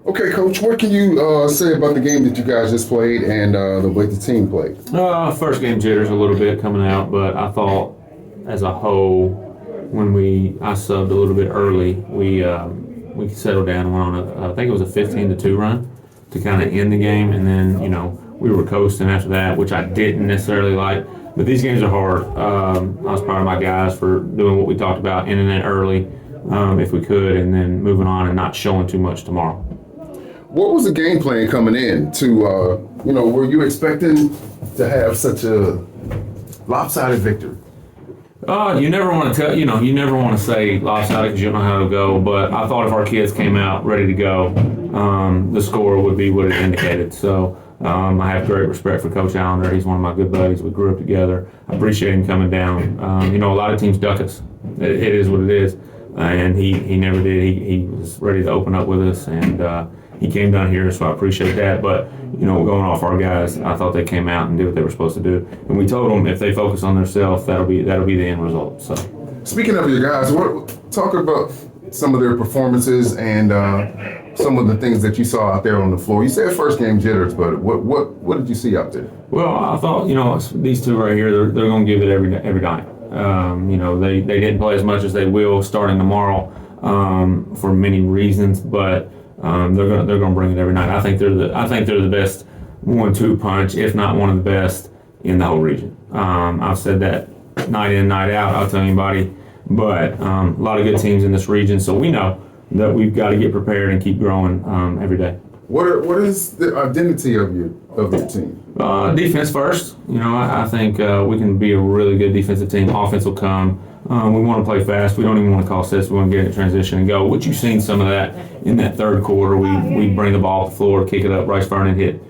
Okay, Coach, what can you say about the game that you guys just played and the way the team played? First game jitters a little bit coming out, but I thought as a whole, when I subbed a little bit early, we settled down and went on I think it was a 15-2 run to kind of end the game, and then we were coasting after that, which I didn't necessarily like. But these games are hard. I was proud of my guys for doing what we talked about, ending it early if we could, and then moving on and not showing too much tomorrow. What was the game plan coming in to, were you expecting to have such a lopsided victory? You never want to you never want to say lopsided because you don't know how it'll go. But I thought if our kids came out ready to go, the score would be what it indicated. So I have great respect for Coach Allender. He's one of my good buddies. We grew up together. I appreciate him coming down. A lot of teams duck us. It is what it is, and he never did. He was ready to open up with us, and he came down here, so I appreciate that. But going off our guys, I thought they came out and did what they were supposed to do, and we told them if they focus on themselves, that'll be the end result. So, speaking of your guys, talk about some of their performances and some of the things that you saw out there on the floor. You said first game jitters, but what did you see out there? Well, I thought these two right here, they're going to give it every night. They didn't play as much as they will starting tomorrow for many reasons, but they're gonna bring it every night. I think they're the best 1-2 punch, if not one of the best in the whole region. I've said that night in, night out. I'll tell anybody, but a lot of good teams in this region, so we know that we've got to get prepared and keep growing every day. What is the identity of your team? Defense first. I think we can be a really good defensive team. Offense will come. We want to play fast. We don't even want to call sets. We want to get in transition and go. Which you've seen some of that in that third quarter. We bring the ball off the floor, kick it up. Bryce Vernon hit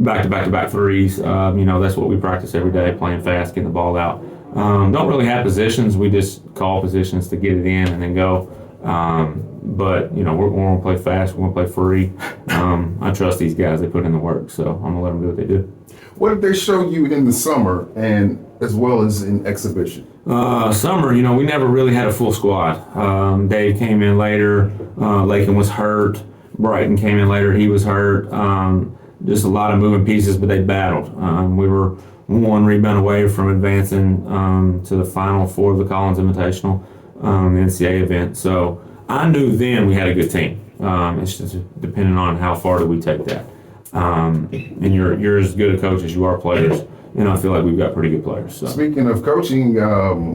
back threes. That's what we practice every day, playing fast, getting the ball out. Don't really have positions. We just call positions to get it in and then go. But we're going to play fast. We're going to play free. I trust these guys. They put in the work, so I'm going to let them do what they do. What did they show you in the summer and as well as in exhibition? Summer, we never really had a full squad. Dave came in later. Lakin was hurt. Brighton came in later. He was hurt. Just a lot of moving pieces, but they battled. We were one rebound away from advancing to the Final Four of the Collins Invitational, the NCAA event. So I knew then we had a good team. It's just depending on how far do we take that. And you're as good a coach as you are players. And I feel like we've got pretty good players. So. Speaking of coaching,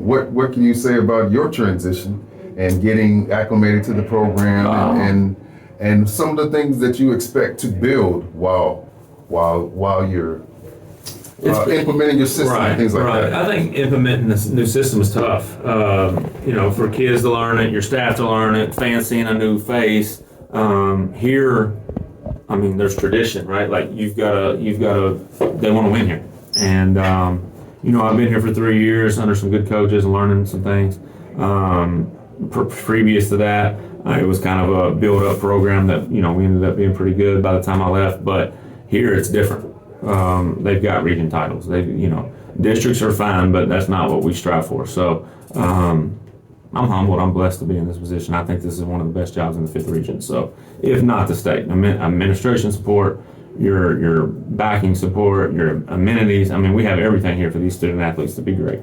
what can you say about your transition and getting acclimated to the program and some of the things that you expect to build while you're implementing your system and things like that? I think implementing this new system is tough. For kids to learn it, your staff to learn it, fans seeing a new face. Here, there's tradition, right? Like you've got to. They want to win here. And, I've been here for 3 years under some good coaches and learning some things. Previous to that, it was kind of a build-up program that, we ended up being pretty good by the time I left. But here it's different. They've got region titles. Districts are fine, but that's not what we strive for. So I'm humbled. I'm blessed to be in this position. I think this is one of the best jobs in the 5th region. So if not the state, administration support, your backing support, your amenities. We have everything here for these student athletes to be great.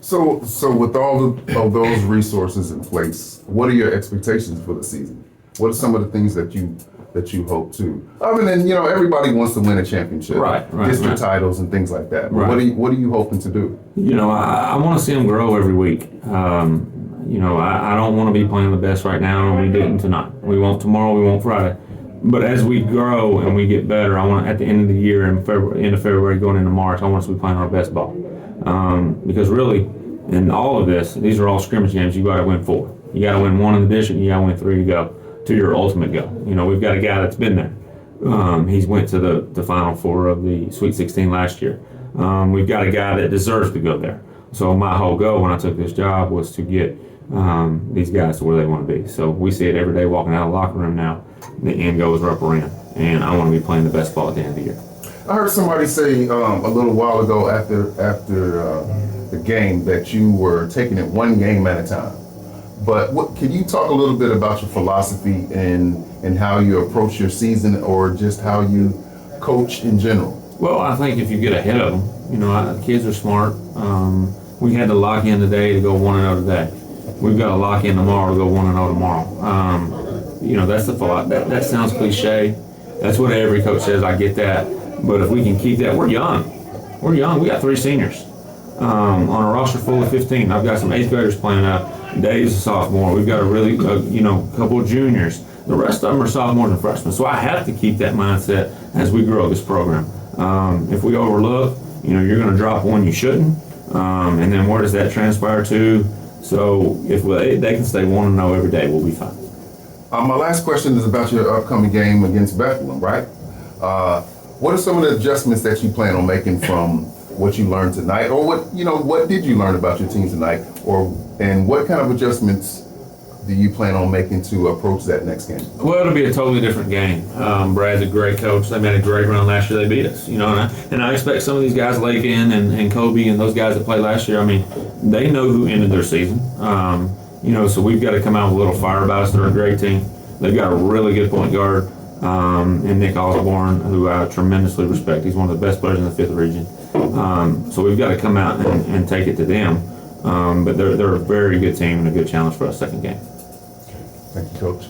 So with all of those resources in place, what are your expectations for the season? What are some of the things that you hope to? Other than everybody wants to win a championship, district titles and things like that. But what are you hoping to do? I want to see them grow every week. I don't want to be playing the best right now, and we didn't tonight. We won't tomorrow. We won't Friday. But as we grow and we get better, I want at the end of the year, end of February, going into March, I want us to be playing our best ball. Because really, in all of this, these are all scrimmage games. You got to win 4. You got to win 1 in the district. You got to win 3 to go to your ultimate goal. We've got a guy that's been there. He's went to the Final Four of the Sweet 16 last year. We've got a guy that deserves to go there. So my whole goal when I took this job was to get these guys to where they want to be. So we see it every day walking out of the locker room now. The end goal is upper end, and I want to be playing the best ball at the end of the year. I heard somebody say a little while ago after the game that you were taking it one game at a time. But can you talk a little bit about your philosophy and how you approach your season, or just how you coach in general? Well, I think if you get ahead of them, kids are smart. We had to lock in today to go 1-0 today. We've got to lock in tomorrow to go 1-0 tomorrow. That's the philosophy. That sounds cliche. That's what every coach says. I get that. But if we can keep that, we're young. We're young. We got 3 seniors on a roster full of 15. I've got some 8th graders playing up. Dave's a sophomore. We've got a couple of juniors. The rest of them are sophomores and freshmen. So I have to keep that mindset as we grow this program. If we overlook, you're going to drop one you shouldn't. And then where does that transpire to? So if they can stay 1-0 every day, we'll be fine. My last question is about your upcoming game against Bethlehem, right? What are some of the adjustments that you plan on making from what you learned tonight, or what did you learn about your team tonight, and what kind of adjustments do you plan on making to approach that next game? Well, it'll be a totally different game. Brad's a great coach. They made a great run last year. They beat us, and I expect some of these guys, Lakin and Kobe and those guys that played last year, they know who ended their season. So we've got to come out with a little fire about us. They're a great team. They've got a really good point guard, and Nick Osborne, who I tremendously respect. He's one of the best players in the 5th region. So we've got to come out and take it to them. But they're a very good team and a good challenge for us second game. Thank you, Coach.